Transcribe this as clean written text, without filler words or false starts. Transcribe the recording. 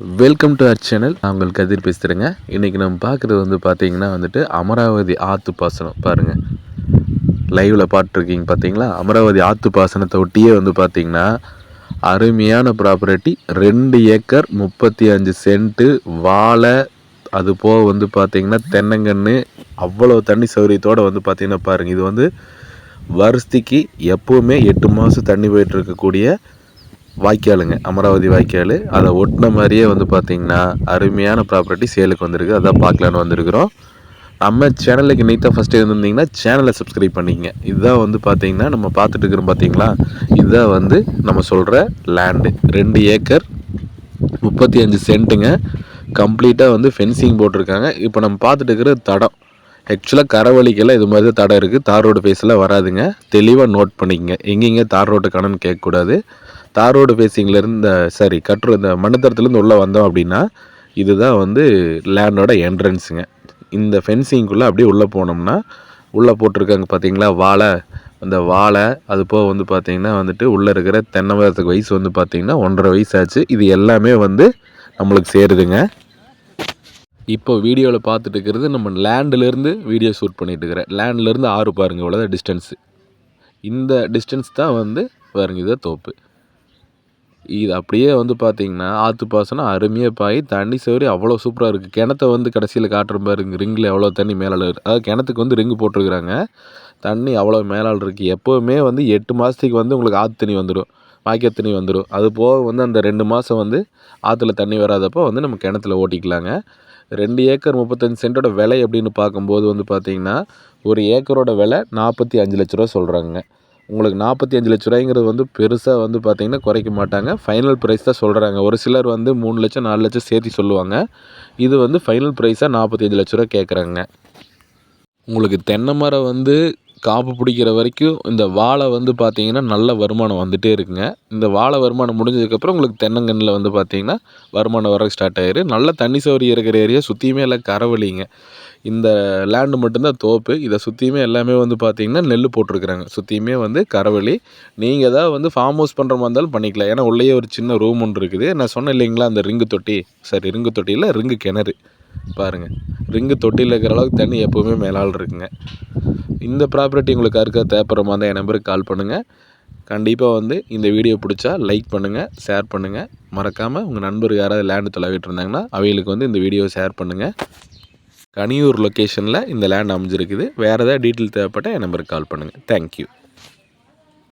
Welcome to our channel. நான் உங்கள் கதிர் பேசுகிறேங்க. இன்றைக்கி நம்ம பார்க்குறது வந்து பார்த்திங்கன்னா வந்துட்டு அமராவதி ஆற்று பாசனம் பாருங்கள். லைவில் பார்த்துருக்கீங்க பார்த்தீங்களா? அமராவதி ஆற்று பாசனத்தை ஒட்டியே வந்து பார்த்திங்கன்னா அருமையான ப்ராப்பர்ட்டி 2 ஏக்கர் 35 சென்ட்டு வாழை, அது போக வந்து பார்த்திங்கன்னா தென்னங்கன்று, அவ்வளோ தண்ணி சௌகரியத்தோடு வந்து பார்த்திங்கன்னா பாருங்கள். இது வந்து வருஷத்துக்கு எப்போவுமே 8 மாதம் தண்ணி போயிட்டு இருக்கக்கூடிய வாய்க்காலுங்க, அமராவதி வாய்க்கால். அதை ஒட்டின மாதிரியே வந்து பார்த்திங்கன்னா அருமையான ப்ராப்பர்ட்டி சேலுக்கு வந்திருக்கு. அதான் பார்க்கலான்னு வந்திருக்கிறோம். நம்ம சேனலுக்கு நீட்டாக ஃபஸ்ட்டு இருந்திருந்தீங்கன்னா சேனலை சப்ஸ்கிரைப் பண்ணிக்கங்க. இதுதான் வந்து பார்த்திங்கன்னா நம்ம பார்த்துட்டு இருக்கிறோம் பார்த்தீங்களா, இதுதான் வந்து நம்ம சொல்கிற லேண்டு. 2 ஏக்கர் 35 சென்ட்டுங்க. கம்ப்ளீட்டாக வந்து ஃபென்சிங் போட்டிருக்காங்க. இப்போ நம்ம பார்த்துட்டு இருக்கிற தடம் ஆக்சுவலாக கரவழிக்கெல்லாம் இது மாதிரி தான் தடம் இருக்குது. தார் ரோடு ஃபேஸில் வராதுங்க. தெளிவாக நோட் பண்ணிக்கங்க. எங்கெங்கே தார் ரோட்டு கணன்னு கேட்கக்கூடாது. தார் ரோடு ஃபேஸிங்லேருந்து இந்த மண்ணுத்தரத்துலேருந்து உள்ளே வந்தோம் அப்படின்னா இதுதான் வந்து லேண்டோட என்ட்ரன்ஸுங்க. இந்த ஃபென்சிங்குள்ளே அப்படியே உள்ளே போனோம்னா உள்ளே போட்டிருக்காங்க பார்த்தீங்களா வாழை. அந்த வாழை அது போக வந்து பார்த்திங்கன்னா வந்துட்டு உள்ளே இருக்கிற தென்னை மரத்துக்கு வயசு வந்து பார்த்திங்கன்னா 1.5 வயசு ஆச்சு. இது எல்லாமே வந்து நம்மளுக்கு சேருதுங்க. இப்போ வீடியோவில் பார்த்துட்டு இருக்கிறது நம்ம லேண்ட்லேருந்து வீடியோ ஷூட் பண்ணிகிட்டு இருக்கிறேன். லேண்ட்லேருந்து ஆறு பாருங்கள், இவ்வளோதான் டிஸ்டன்ஸு. இந்த டிஸ்டன்ஸ் தான் வந்து பாருங்க, இதை தோப்பு. இது அப்படியே வந்து பார்த்திங்கன்னா ஆற்று பாசனம் அருமையாக பாய் தண்ணி சௌகரியம் அவ்வளோ சூப்பராக இருக்குது. கிணத்த வந்து கடைசியில் காட்டுற பாருங்க, ரிங்கில் எவ்வளோ தண்ணி மேலால் இருக்குது. அதாவது கிணத்துக்கு வந்து ரிங்கு போட்டிருக்கிறாங்க. தண்ணி அவ்வளோ மேலால் இருக்குது. எப்போவுமே வந்து 8 மாதத்துக்கு வந்து உங்களுக்கு ஆற்று தண்ணி வந்துடும், வாய்க்கால் தண்ணி வந்துடும். அது போக வந்து அந்த 2 மாதம் வந்து ஆற்றுல தண்ணி வராதப்போ வந்து நம்ம கிணத்துல ஓட்டிக்கலாங்க. 2 ஏக்கர் 35 சென்ட்டோட விலை அப்படின்னு பார்க்கும்போது வந்து பார்த்திங்கன்னா ஒரு ஏக்கரோட விலை 45 லட்ச ரூபா சொல்கிறாங்க. உங்களுக்கு 45 லட்ச ரூபாய்ங்கிறது வந்து பெருசாக வந்து பார்த்திங்கன்னா குறைக்க மாட்டாங்க. ஃபைனல் ப்ரைஸ் தான் சொல்கிறாங்க. ஒரு சிலர் வந்து 3 லட்சம் 4 லட்சம் சேர்த்து சொல்லுவாங்க. இது வந்து ஃபைனல் ப்ரைஸாக 45 லட்ச ரூபா கேட்குறாங்க. உங்களுக்கு தென்னை மரம் வந்து காப்பு பிடிக்கிற வரைக்கும் இந்த வாழை வந்து பார்த்திங்கன்னா நல்ல வருமானம் வந்துகிட்டே இருக்குங்க. இந்த வாழை வருமானம் முடிஞ்சதுக்கப்புறம் உங்களுக்கு தென்னங்கன்றில் வந்து பார்த்திங்கன்னா வருமானம் வர ஸ்டார்ட் ஆயிரும். நல்ல தண்ணி சௌகரியம் இருக்கிற ஏரியா, சுற்றியுமே எல்லாம் கரவழிங்க. இந்த லேண்டு மட்டும்தான் தோப்பு. இதை சுற்றியுமே எல்லாமே வந்து பார்த்திங்கன்னா நெல் போட்டிருக்கிறாங்க. சுற்றியுமே வந்து கரவழி. நீங்கள் தான் வந்து ஃபார்ம் ஹவுஸ் பண்ணுற மாதிரி இருந்தாலும் பண்ணிக்கலாம். ஏன்னா உள்ளேயே ஒரு சின்ன ரூம் ஒன்று இருக்குது. நான் சொன்னேன் இல்லைங்களா, அந்த ரிங்கு தொட்டி, ரிங்கு தொட்டியில் ரிங்கு கிணறு பாருங்கள். ரிங்கு தொட்டியில் இருக்கிற அளவுக்கு தண்ணி எப்போவுமே மேலால் இருக்குங்க. இந்த ப்ராப்பர்ட்டி உங்களுக்கு யாருக்கா தேவைப்படுற மாதிரி தான் என் நம்பருக்கு கால் பண்ணுங்கள். கண்டிப்பாக வந்து இந்த வீடியோ பிடிச்சா லைக் பண்ணுங்கள், ஷேர் பண்ணுங்கள். மறக்காமல் உங்கள் நண்பர் யாராவது லேண்டு தொலைவிட்டு இருந்தாங்கன்னா அவங்களுக்கு வந்து இந்த வீடியோவை ஷேர் பண்ணுங்கள். கனியூர் லொக்கேஷனில் இந்த லேண்ட் அமைஞ்சிருக்குது. வேறு ஏதாவது டீட்டெயில் தேவைப்பட்டால் என் நம்பருக்கு கால் பண்ணுங்கள். தேங்க்யூ.